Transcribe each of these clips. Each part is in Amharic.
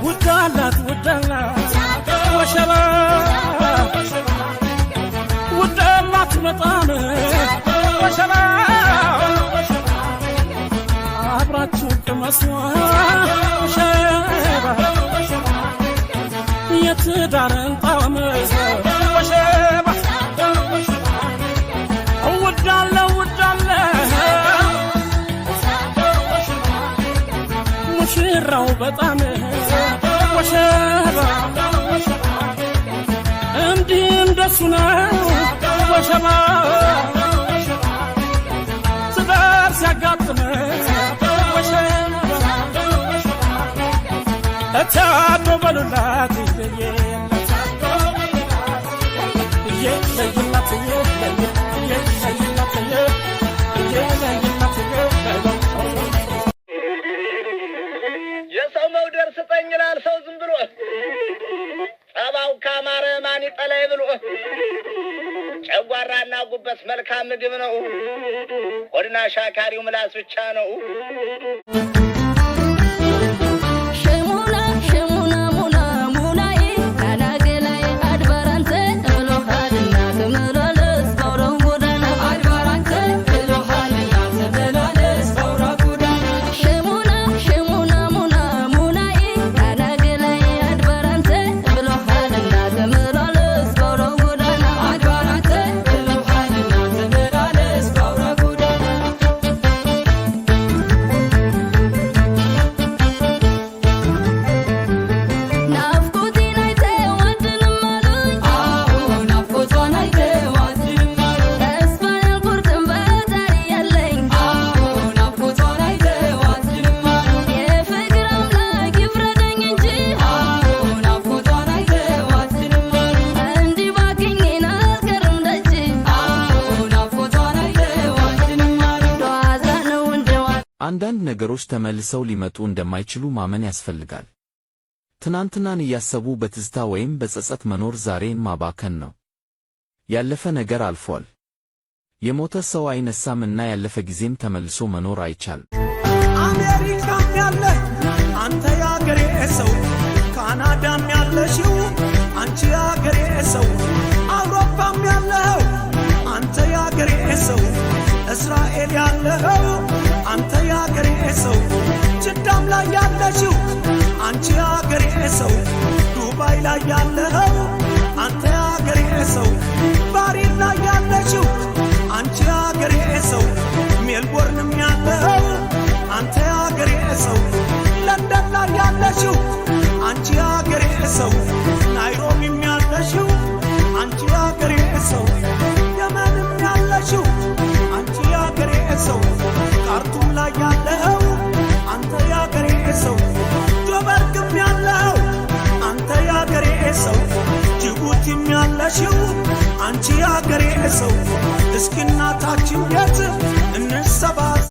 ودالات وشبا ودالات مطامه وشبا عبراتشو كمسوا وشبا يتدارن طامه وشبا مشيرة وبطعمه وشبا امدين دسنا وشبا صدار ساقطمه وشبا اتعادو بلولاتي የሰው መውደር ስጠኝ ይላል ሰው ዝም ብሎ ጸባው ካማረ ማን ይጠላይ ብሎ ጨጓራና ጉበት መልካም ምግብ ነው ሆድና ሻካሪው ምላስ ብቻ ነው አንዳንድ ነገሮች ተመልሰው ሊመጡ እንደማይችሉ ማመን ያስፈልጋል። ትናንትናን እያሰቡ በትዝታ ወይም በጸጸት መኖር ዛሬን ማባከን ነው። ያለፈ ነገር አልፏል። የሞተ ሰው አይነሳም እና ያለፈ ጊዜም ተመልሶ መኖር አይቻልም። አሜሪካም ያለ አንተ ያገሬ ሰው ካናዳም ያለሽው አንቺ ያገሬ ሰው አውሮፓም ያለው አንተ ያገሬ ሰው እስራኤል ያለው አንተ ያገሬ ሰው ጅዳም ላይ ያለሽው አንቺ ያገሬ ሰው ዱባይ ላይ ያለው አንተ ያገሬ ሰው ባሪን ላይ ያለሽው አንቺ ያገሬ ሰው ሜልቦርንም ያለው አንተ ያገሬ ሰው ለንደን ላይ ያለሽው አንቺ ያገሬ ሰው ናይሮቢም ያለሽው አንቺ ያገሬ ሰው የመንም ያለሽው አንቺ ያገሬ ሰው ካርቱም ላይ ያለው አንተ ያገሬ ሰው ጆበርግም ያለው አንተ ያገሬ ሰው ጅቡቲም ያለሽው አንቺ ያገሬ ሰው እስኪ እናታችን የት እንሰባት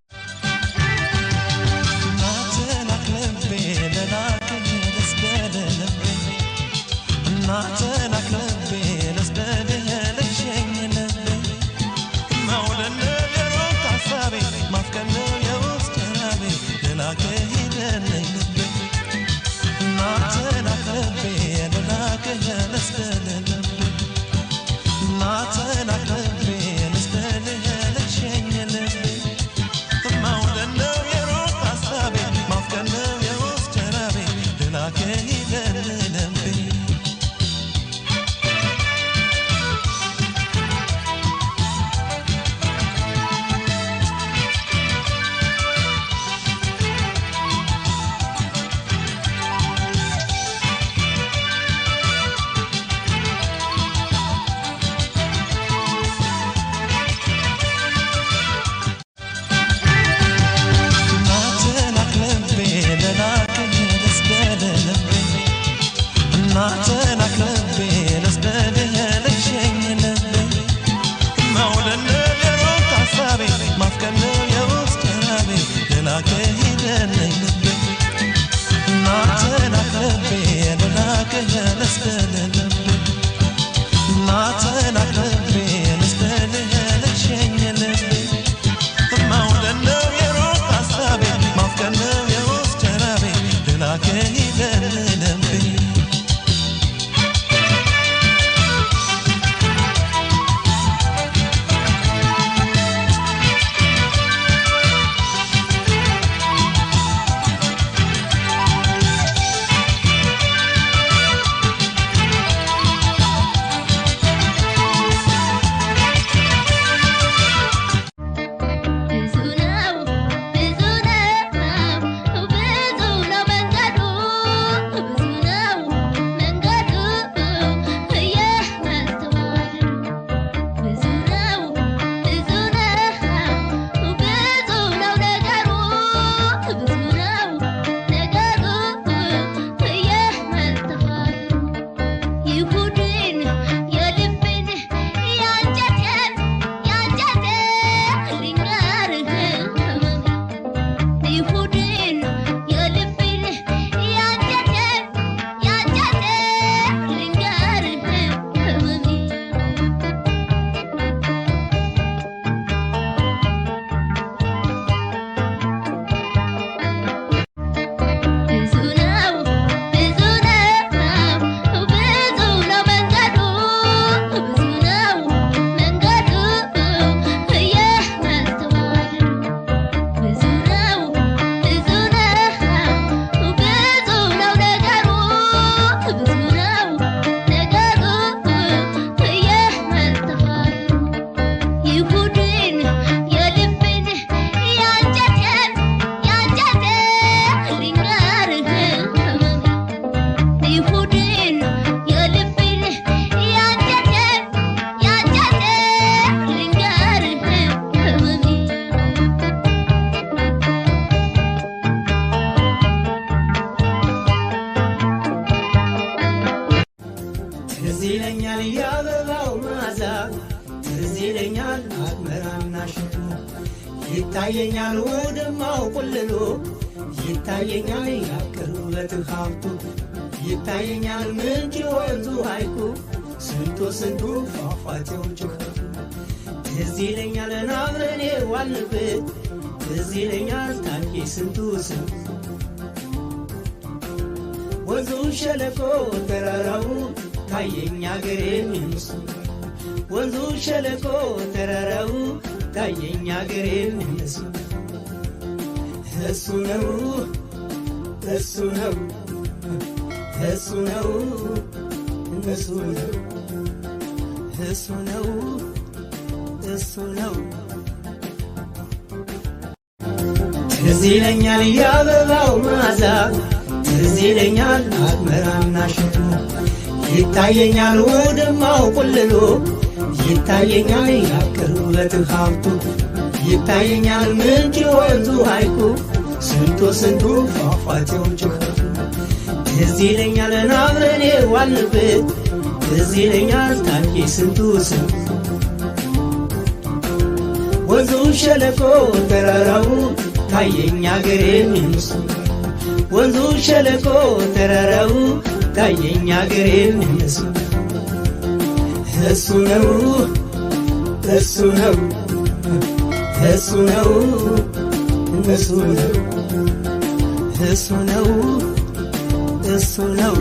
ይታየኛል ወደማው ቁልሉ ይታየኛል ያከሩበት ሀብቱ ይታየኛል ምንጭ ወንዙ ሐይቁ ስንቱ ፏፏቴው ጩኸቱ ትዝ ይለኛል አብረን የዋልንበት ትዝ ይለኛል ታሪኬ ስንቱ ወንዙ ሸለቆ ተራራው ታየኝ አገሬ ምንሱ ወንዙ ሸለቆ ተራራው ታየኝ አገሬ ምንሱ እሱ ነው እሱ ነው እሱ ነው እሱ ነው እሱ ነው እሱ ነው ትዝ ይለኛል የአበባው መዓዛ ትዝ ይለኛል አዝመራና እሸቱ ይታየኛል ወደማው ቁልሉ ይታየኛል ያከሩበት ሀብቱ ይታየኛል ምንጭ ወንዙ ሐይቁ ስንቱ ፏፏቴው ጩኸቱ ትዝ ይለኛል አብረን የዋልንበት ትዝ ይለኛል ታሪኬ ስንቱ ወንዙ ሸለቆ ተራራው ታየኝ አገሬ ምንሱ ወንዙ ሸለቆ ተራራው ታየኝ አገሬ ምንሱ እሱ ነው እሱ ነው እሱ ነው እሱ ነው እሱ ነው እሱ ነው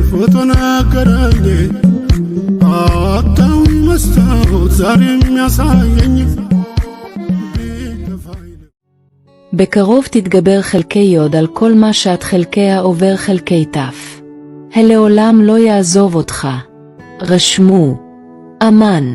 ፎቶ ነገረኝ አጣው መስታወት ዛሬ የሚያሳየኝ בקרוב תתגבר חלקי יוד על כל מה שאת חלקיה עובר חלקי תף. הלעולם לא יעזוב אותך. רשמו. אמן.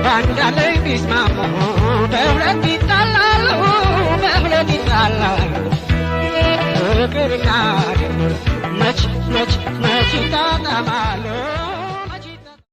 Bandalay bismamo, በሁለት ይጣላሉ በሁለት ይጣላሉ ፍቅርና ድምር መች ይጣጣማሉ